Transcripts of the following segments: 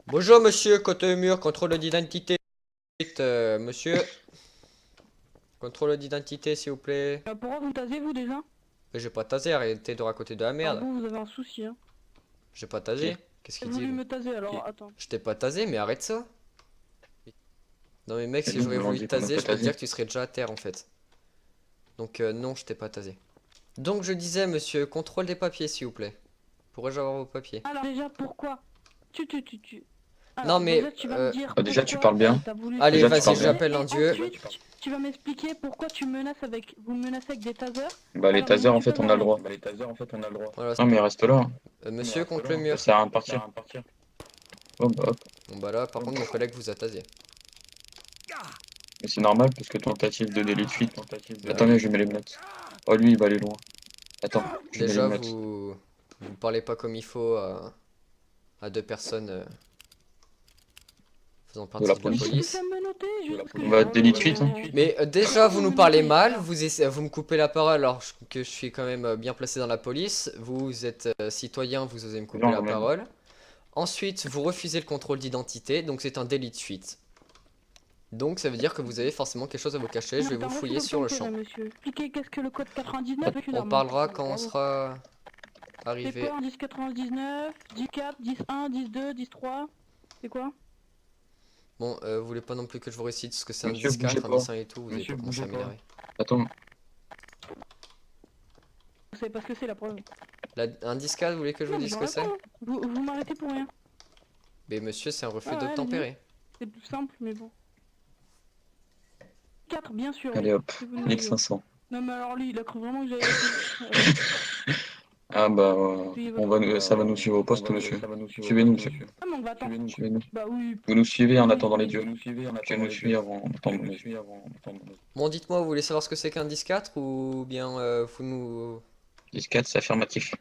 Bonjour monsieur, côté mur, contrôle d'identité. Monsieur, contrôle d'identité s'il vous plaît. Pourquoi vous tasez vous déjà? J'ai pas tasé, arrêtez de raconter de la Alors merde. vous avez un souci hein. J'ai pas tasé. Qu'est-ce J'ai qu'il dit voulu lui? me taser alors attends. Je t'ai pas tasé, mais arrête ça. Non mais mec, Et si nous, j'aurais on voulu dit te qu'on a taser, pas je peux te tasé. dire que tu serais déjà à terre en fait. Donc non, je t'ai pas tasé. Donc je disais monsieur, contrôle des papiers s'il vous plaît. Pourrais-je avoir vos papiers? Alors déjà pourquoi? Non Alors déjà mais, tu vas me dire Déjà, tu pourquoi parles bien. t'as voulu allez Déjà, tu vas-y, parles bien. j'appelle un et dieu. ensuite tu vas m'expliquer pourquoi tu menaces avec vous me menacez avec des tasers. Bah, les Alors, tasers, en tu peux fait, on a le parler. droit. Voilà, Non, mais reste là. monsieur contre le Ça mur. sert à rien de partir. Oh, bah, hop. Bon bah là, par contre mon collègue vous a tasé. Mais c'est normal, parce que tentative de délit de fuite. Bah Attends, oui. mais je mets les notes. Oh, lui, il va aller loin. Attends, je mets les Déjà, notes. vous parlez pas comme il faut à deux personnes faisant De partie la de la police. police. Ça me noter juste parce que Bah, délit de fuite, hein. Mais déjà, vous nous parlez mal, vous me coupez la parole alors que je suis quand même bien placé dans la police. Vous êtes citoyen, vous osez me couper Non, la quand même. parole. Ensuite, vous refusez le contrôle d'identité, donc c'est un délit de fuite. Donc ça veut dire que vous avez forcément quelque chose à vous cacher, je vais vous fouiller sur le champ. Monsieur, expliquez qu'est-ce que le code 99 On parlera quand on sera C'est arrivé. quoi un 1099, 10-4, 10-1, 10-2, 10-3? C'est quoi? Bon, vous voulez pas non plus que je vous récite ce que c'est un Monsieur, 10-4, bougez un pas. 10-1 et tout, vous allez Monsieur, pas commencer à bougez pas. m'énerver. Attends, Vous savez pas ce que c'est la preuve. Un 10-4, vous voulez que je vous Non, mais dise ce j'en que ai c'est? pas, hein. Vous m'arrêtez pour rien. Mais monsieur, c'est un refus Ah ouais, d'obtempérer. C'est plus simple, mais bon. 4, bien sûr. allez hop. Si vous me dites. 1500. Non, mais alors lui, il a cru vraiment que j'avais. Ah, bah, Suivez on votre- va, ça va nous suivre au poste, monsieur. Suivez-nous, monsieur. Ah, mais on va attendre. Suivez-nous. Bah oui. Vous nous suivez en Oui, attendant les oui. dieux. Que nous suivre en attendant les dieux. Bon, dites-moi, vous voulez savoir ce que c'est qu'un 10-4 ou bien vous nous... 10-4, c'est affirmatif.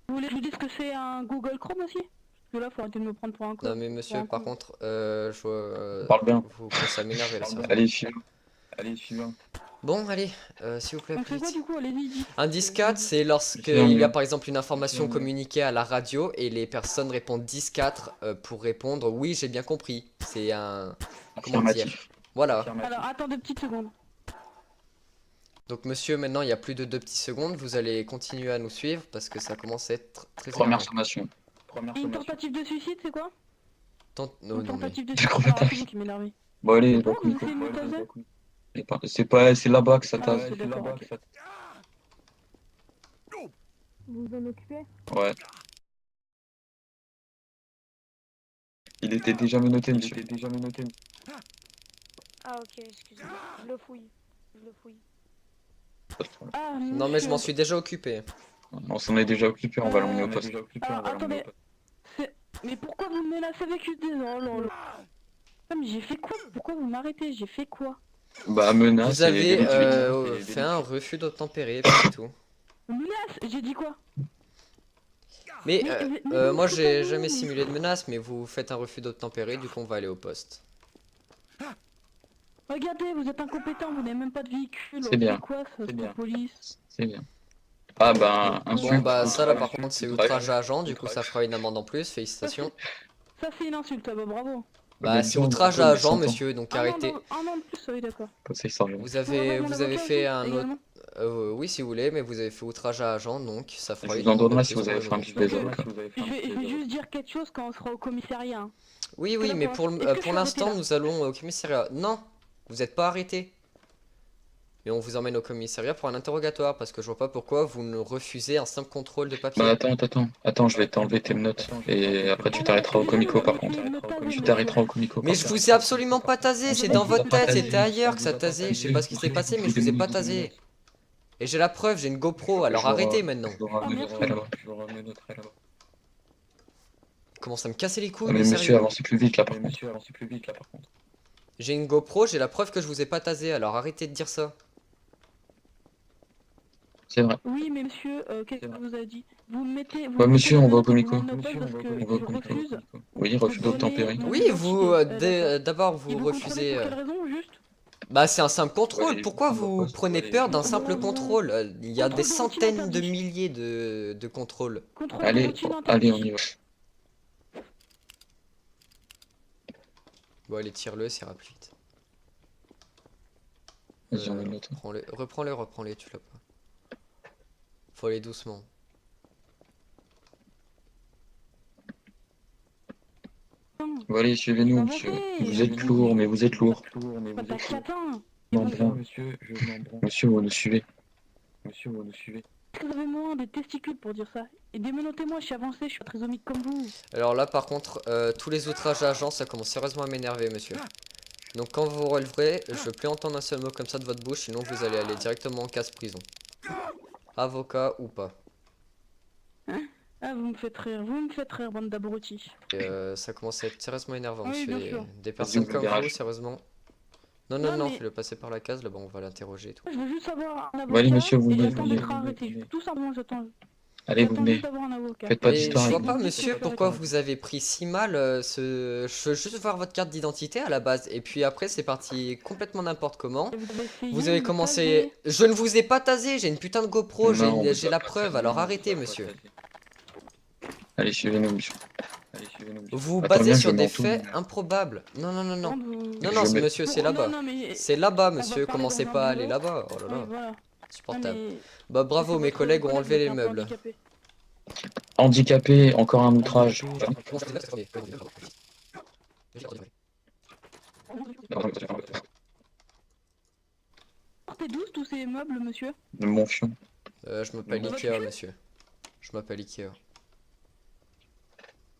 Vous voulez que je vous dise que c'est un Google Chrome aussi? Parce que là, faut arrêter de me prendre pour un con. Non mais monsieur, par contre, je vois... Parle bien. vous commencez à m'énerver là, ça va. Allez, suivez. Bon, allez, s'il vous plaît, Donc plus c'est quoi vite. du coup? Allez-y, dites. Un 10-4, c'est lorsqu'il y a par exemple une information communiquée à la radio et les personnes répondent 10-4 pour répondre oui, j'ai bien compris. C'est un... Comment dire? Affirmatif. Voilà. Alors, attendez 2 petites secondes. Donc monsieur, maintenant il y a plus de 2 petites secondes, vous allez continuer à nous suivre parce que ça commence à être très Première énervant. sommation. Et une tentative de suicide, c'est quoi? Non, Une non mais... tentative de J'ai suicide. compris. Alors, c'est vous qui m'énervez. Bon, allez, Pourquoi bah, vous essayez de me taser? c'est là-bas que ça Ah, tasse. c'est d'accord, ok. Vous vous en occupez? Ouais. Il était déjà menotté, monsieur. Ah ok, excusez-moi. Je le fouille. Ah, Non mais je m'en monsieur. suis déjà occupé. On s'en est déjà occupé, on va l'emmener au poste. Alors, attendez. Mais pourquoi vous me menacez avec une des... Oh là là. Ah, mais j'ai fait quoi? Pourquoi vous m'arrêtez? J'ai fait quoi? Bah, menace Vous et avez délit de fuite. fait un refus d'obtempérer, puis c'est tout. Menace? J'ai dit quoi? Mais mais moi vous j'ai foutez jamais où, simulé de menace, mais vous faites un refus d'obtempérer, du coup on va aller au poste. Regardez, vous êtes incompétent, vous n'avez même pas de véhicule. C'est bien. quoi ça, cette police? C'est bien. Ah, bah, Bon insulte. bah ça là par outrage, contre c'est outrage. outrage à agent, du coup ça fera une amende en plus, félicitations. Ça, c'est une insulte, ah bah bravo. Bah c'est outrage à agent monsieur, donc arrêtez. Un an de plus, oui, d'accord. C'est ça, je- Vous avez fait un autre... également. oui si vous voulez, mais vous avez fait outrage à agent, donc ça fera Je une vous en amende de donnerai plus si vous pour avez le fait un moment. petit plaisir. Je vais juste dire quelque chose quand on sera au commissariat. Hein. Oui oui, mais pour, Est-ce que je suis l'instant arrêté, là nous allons au commissariat. Non, vous n'êtes pas arrêté. Mais on vous emmène au commissariat pour un interrogatoire, parce que je vois pas pourquoi vous nous refusez un simple contrôle de papier. Bah, attends, je vais t'enlever tes notes. Et après, tu t'arrêteras au comico, par contre. Tu t'arrêteras au comico. Mais je vous ai absolument pas tasé, c'est dans votre tête, c'était ailleurs que ça tasé. Je sais pas ce qui s'est passé, mais je vous ai pas tasé. Et j'ai la preuve, j'ai une GoPro, alors arrêtez maintenant. Je vous ramènerai là-bas. Comment ça me casser les couilles, Ah, mais mais monsieur, sérieux. avancez plus vite là, par contre. J'ai une GoPro, j'ai la preuve que je vous ai pas tasé, alors arrêtez de dire ça. C'est vrai. Oui, mais monsieur, qu'est-ce que vous a dit? Vous me mettez. Ouais, monsieur, on va au comico. Parce que On va au je comico. refuse. Oui, refus d'obtempérer. Mon Oui, vous, identité, d'abord Et vous vous refusez... comprenez pour quelle raison, juste? Bah c'est un simple contrôle, Ouais, pourquoi on va vous pas- prenez ouais, peur d'un non, simple non. contrôle? Il y a des Contrôle de routine centaines de interdit. milliers de contrôles. Contrôle de Allez, routine interdit. allez, on y va. Bon, allez, tire-le, ça ira plus vite. Vas-y, on met une note. Reprends-les, tu l'as pas. Faut aller doucement. Bon, allez, suivez-nous, monsieur. Vous êtes lourd, mais vous êtes lourd. Pas ta catin. Monsieur, monsieur, vous nous suivez. Monsieur, vous nous suivez. Vous avez moins des testicules pour dire ça. Et démenottez-moi, je suis avancé, je suis pas trisomique comme vous. Alors là, par contre, tous les outrages à agents, ça commence sérieusement à m'énerver, monsieur. Donc quand vous releverez, je veux plus entendre un seul mot comme ça de votre bouche, sinon vous allez aller directement en casse-prison. Avocat ou pas. Ah, vous me faites rire, bande d'abrutis. Et, ça commence à être sérieusement énervant, Oui, monsieur. bien sûr. Des personnes Vas-y, comme garage. vous, sérieusement. Non, Non, mais- fais-le passer par la case, là-bas on va l'interroger et tout. Je veux juste avoir un avocat. Bon, allez, monsieur, vous et venez, j'attends vous d'être venez, arrêté. vous venez. Tout simplement, j'attends. Allez, vous J'attends venez. juste d'avoir un avocat. Faites pas Mais je d'histoire vois avec pas, nous. monsieur, pourquoi vous avez pris si mal ce... Je veux juste voir votre carte d'identité à la base. Et puis après, c'est parti complètement n'importe comment. Vous avez commencé... Je ne vous ai pas tasé, j'ai une putain de GoPro, Non, on j'ai vous la a pas preuve, tasé, alors on vous a arrêtez, pas monsieur. tasé. Allez, suivez-nous, monsieur. Allez, suivez-nous, monsieur. Vous vous Attends, basez viens, sur je des mets en tout. faits improbables. Non, Non, non, Je mets- monsieur, c'est là-bas. mais... C'est là-bas, va monsieur, parler commencez dans un pas à aller bureau. là-bas. Oh là Oui, là, voilà. insupportable. Non, mais- Bah bravo, mes votre collègues ont collègue enlevé est les un peu meubles. handicapé. Handicapé, encore un outrage. T'es douce tous ces meubles, monsieur? De mon fion. Je m'appelle Ikea, monsieur. Je m'appelle Ikea.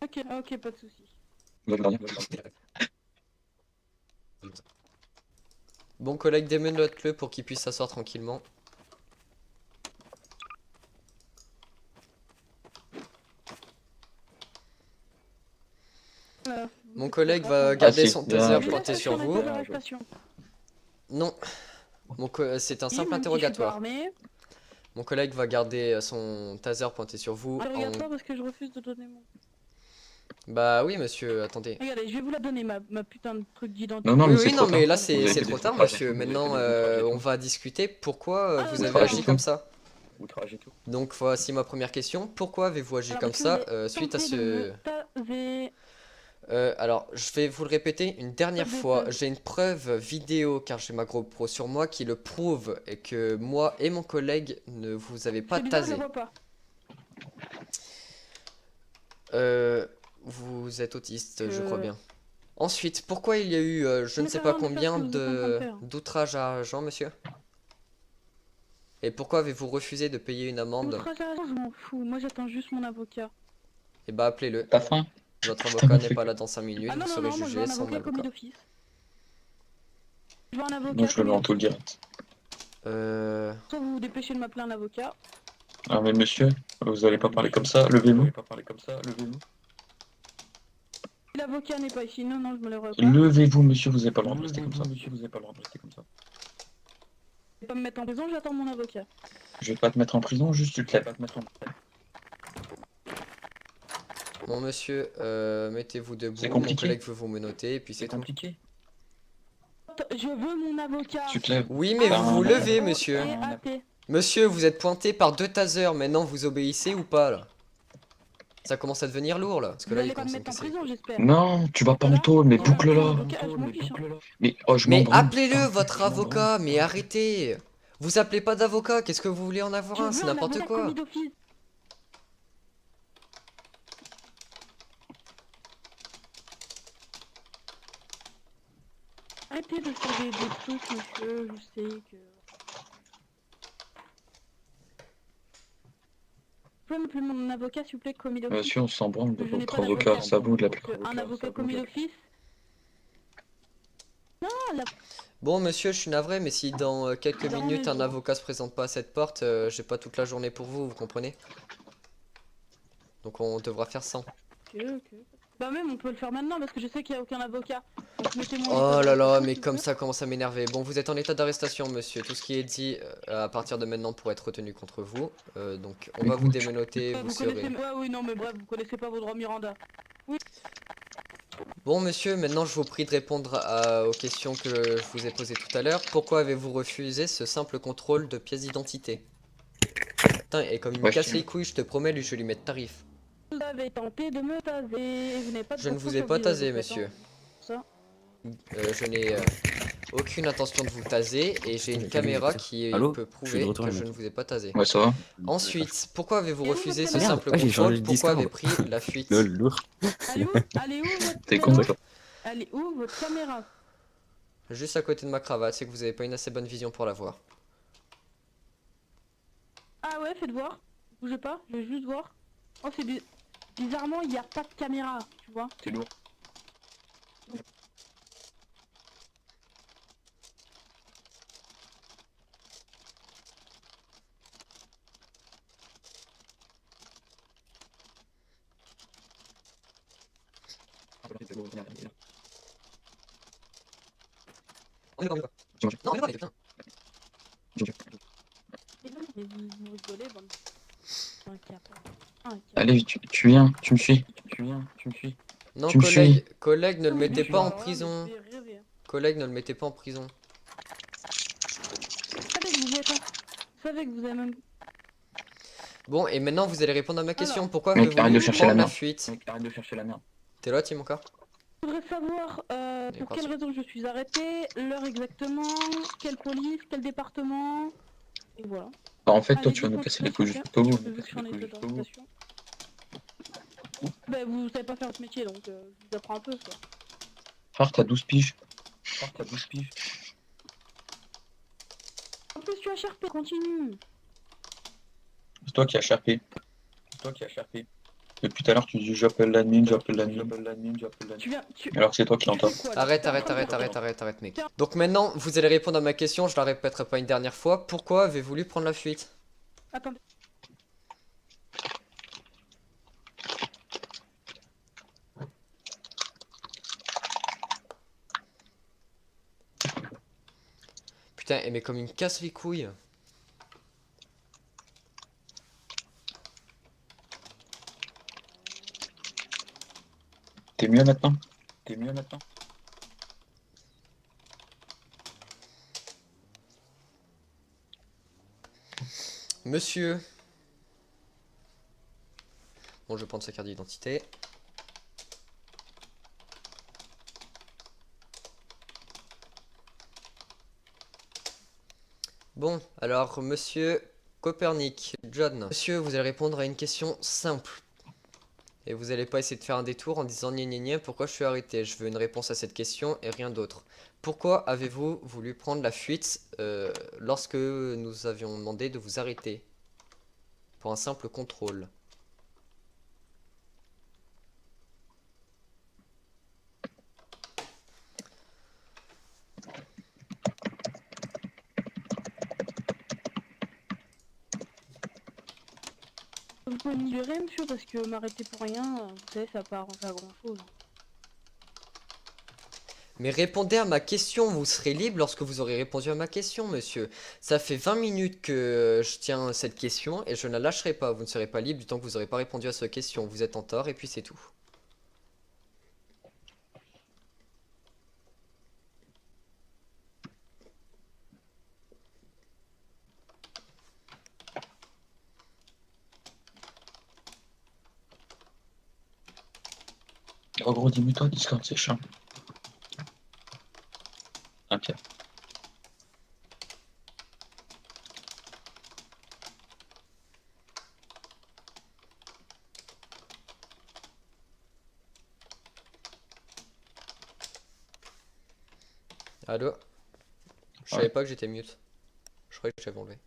Ok, pas de soucis. Bon collègue, démenote-le pour qu'il puisse s'asseoir tranquillement. Voilà. Mon collègue va garder si, son bien, taser je- pointé sur vous. Non. C'est un Oui, simple même si je suis pas interrogatoire. armée. Mon collègue va garder son taser pointé sur vous. Interrogatoire parce que je refuse de donner mon... Bah oui monsieur, attendez. Regardez, je vais vous la donner, ma putain de truc d'identité. Non, non, mais Oui, c'est non trop mais tard. là Vous c'est avez c'est fait trop des tard outrages. monsieur. Vous avez Maintenant fait des outrages et on tout. va discuter pourquoi Ah, vous outrage avez et agi tout. comme ça. Outrage et tout. Donc voici ma première question. Pourquoi avez-vous agi Alors, comme monsieur, ça vous avez suite à tenté ce... de me taser. Alors, je vais vous le répéter une dernière Pas de fois. détails. J'ai une preuve vidéo, car j'ai ma GoPro sur moi, qui le prouve et que moi et mon collègue ne vous avez pas C'est bizarre, je tasé. la vois pas. Vous êtes autiste, je Euh. crois bien. Ensuite, pourquoi il y a eu, je ne Mais sais ça pas va, mais combien ça, c'est ce que vous êtes en train de faire. d'outrages à agent, monsieur? Et pourquoi avez-vous refusé de payer une amende? Outrage à agent, je m'en fous. Moi, j'attends juste mon avocat. Eh bah, appelez-le. T'as faim? Votre Je avocat t'en n'est fais. pas là dans 5 minutes, Ah non, vous non, serez non, moi, je veux jugé un sans avocat commis avocat. d'office. Je veux un avocat Non, je le mets en commis tout le direct. Euh... Soit vous vous dépêchez de m'appeler un avocat. Ah, mais monsieur, vous allez pas parler comme ça, levez-vous. L'avocat n'est pas ici. Non, non, je me lèverai pas. Levez-vous, monsieur, vous n'avez pas le droit de rester comme ça. Monsieur, vous n'avez pas le droit de rester comme ça. Je vais pas me mettre en prison, j'attends mon avocat. Je vais pas te mettre en prison, juste tu te lèves. Bon monsieur, mettez-vous debout, C'est mon compliqué. collègue veut vous menotter et puis c'est tout. compliqué. Je veux mon avocat. Tu te lèves. Oui mais Bah, vous vous on- levez monsieur. AT. Monsieur, vous êtes pointé par 2 tasers, maintenant vous obéissez ou pas là? Ça commence à devenir lourd là, parce que Vous là allez il pas me commence à me mettre en casser. prison, j'espère. Non, tu vas pas en tôle, mais Voilà. boucle-la. Avocat, je m'en fiche, hein. Mais oh, je Mais m'en branle. appelez-le Ah, votre je m'en avocat, mais arrêtez! Vous appelez pas d'avocat, qu'est-ce que vous voulez en avoir Je un? veux C'est un n'importe avocat quoi! commis d'office. Arrêtez de faire des trucs, monsieur, je sais que... Vous pouvez m'appeler mon avocat, s'il vous plaît, commis d'office? Monsieur, on s'en branle de Je n'ai votre pas avocat, d'avocat. c'est à vous de l'appeler. Un avocat commis d'office? Non, la... Bon monsieur, je suis navré, mais si dans quelques Dans minutes les un droits. avocat se présente pas à cette porte, j'ai pas toute la journée pour vous, vous comprenez? Donc on devra faire sans. Ok. Bah même, on peut le faire maintenant, parce que je sais qu'il n'y a aucun avocat. Donc mettez-moi en Oh état là là, d'arrestation, mais s'il vous comme plaît. ça commence à m'énerver. Bon, vous êtes en état d'arrestation, monsieur. Tout ce qui est dit à partir de maintenant pourrait être retenu contre vous. Donc, on va vous Écoute. démenoter, Ouais, vous vous connaissez... serez... Ouais, oui, non, mais bref, vous connaissez pas vos droits Miranda. Bon, monsieur, maintenant je vous prie de répondre aux questions que je vous ai posées tout à l'heure. Pourquoi avez-vous refusé ce simple contrôle de pièce d'identité? Putain, et comme il me Ouais, casse je- les couilles, je te promets, lui, je vais lui mettre tarif. Vous avez tenté de me taser, vous n'avez pas de Je ne document vous ai sur pas le tasé, visage, monsieur. ça. je n'ai aucune intention de vous taser et j'ai une caméra qui Allô peut Je suis de prouver retour, que les je mecs. ne vous ai pas tasé. Ouais, ça va. Ensuite, pourquoi avez-vous Et où refusé votre ce caméra simple Ah, j'ai changé contrôle? de Pourquoi avez Discord. pris la fuite? Lol, lourd. Elle est où votre T'es con, caméra? toi. Elle est où votre caméra? Juste à côté de ma cravate, c'est que vous n'avez pas une assez bonne vision pour la voir. Ah ouais, faites voir. Bougez pas, je vais juste voir. Oh, bizarrement, il n'y a pas de caméra, tu vois. C'est lourd. On est pas, Non, on est pas, putain. Mais vous rigolez, bande. Un cap. Un cap. Allez, tu viens, tu me suis. Tu viens, tu me suis. Non, Tu me collègue, ne le Oui, mettez je pas en vois, prison. mais je vais rêver. Collègue, ne le mettez pas en prison. Je savais que vous êtes un- Je savais que vous avez même... Bon, et maintenant vous allez répondre à ma question. Alors. Pourquoi Mec, avez-vous arrête de voulu chercher la prendre la merde. fuite? Mec, arrête de chercher la merde. T'es là, Timoka? Je voudrais savoir Mais pour quoi, quelle ça raison je suis arrêté, l'heure exactement, quelle police, quel département, et voilà. Bah, en fait, toi, Allez, tu vas nous dites-moi casser les tout couilles s'il vous jusqu'au bout. plaît, vu que je suis en état d'arrestation. Bah vous savez pas faire votre métier donc je vous apprends un peu quoi. Frère, t'as 12 piges. Frère, t'as 12 piges. En plus tu as charpé, continue. C'est toi qui as charpé. C'est toi qui as charpé. Depuis tout à l'heure, tu dis j'appelle l'admin, j'appelle l'admin. Tu viens... Tu... Alors que c'est toi qui l'entends. fais quoi, là Arrête, T'es en arrête, train de arrête, faire arrête, quoi arrête, mec. Donc maintenant, vous allez répondre à ma question, je la répéterai pas une dernière fois. Pourquoi avez-vous voulu prendre la fuite? Attendez. Putain, mais comme il me casse les couilles. T'es mieux maintenant? T'es mieux maintenant? Monsieur. Bon, je vais prendre sa carte d'identité. Bon, alors, monsieur Copernic, John. Monsieur, vous allez répondre à une question simple. Et vous allez pas essayer de faire un détour en disant gna gna gna, pourquoi je suis arrêté? Je veux une réponse à cette question et rien d'autre. Pourquoi avez-vous voulu prendre la fuite lorsque nous avions demandé de vous arrêter? Pour un simple contrôle. Vous pouvez me libérer monsieur parce que m'arrêter pour rien, vous savez ça va pas arranger à grand chose. Mais répondez à ma question, vous serez libre lorsque vous aurez répondu à ma question, monsieur. Ça fait 20 minutes que je tiens cette question et je ne la lâcherai pas. Vous ne serez pas libre du temps que vous n'aurez pas répondu à cette question. Vous êtes en tort et puis c'est tout. En gros, dis-moi-toi, Discord, c'est chiant. Ok. Allô? Je savais pas que j'étais mute. Je croyais que j'avais enlevé.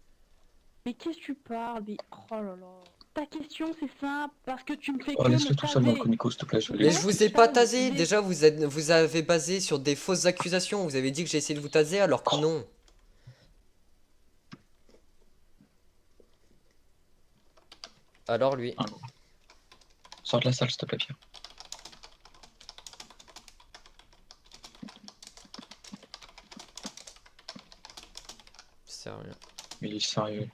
Mais qu'est-ce que tu parles? Mais oh là là. Ta question c'est simple parce que tu me fais Oh, que laisse-le me tout seul dans le taser. comico, s'il te plaît. Mais je vous ai pas tasé. Mais- Déjà, vous avez basé sur des fausses accusations. Vous avez dit que j'ai essayé de vous taser alors que non. Alors lui. Sors de la salle, s'il te plaît, Pierre. C'est rien. Il est sérieux.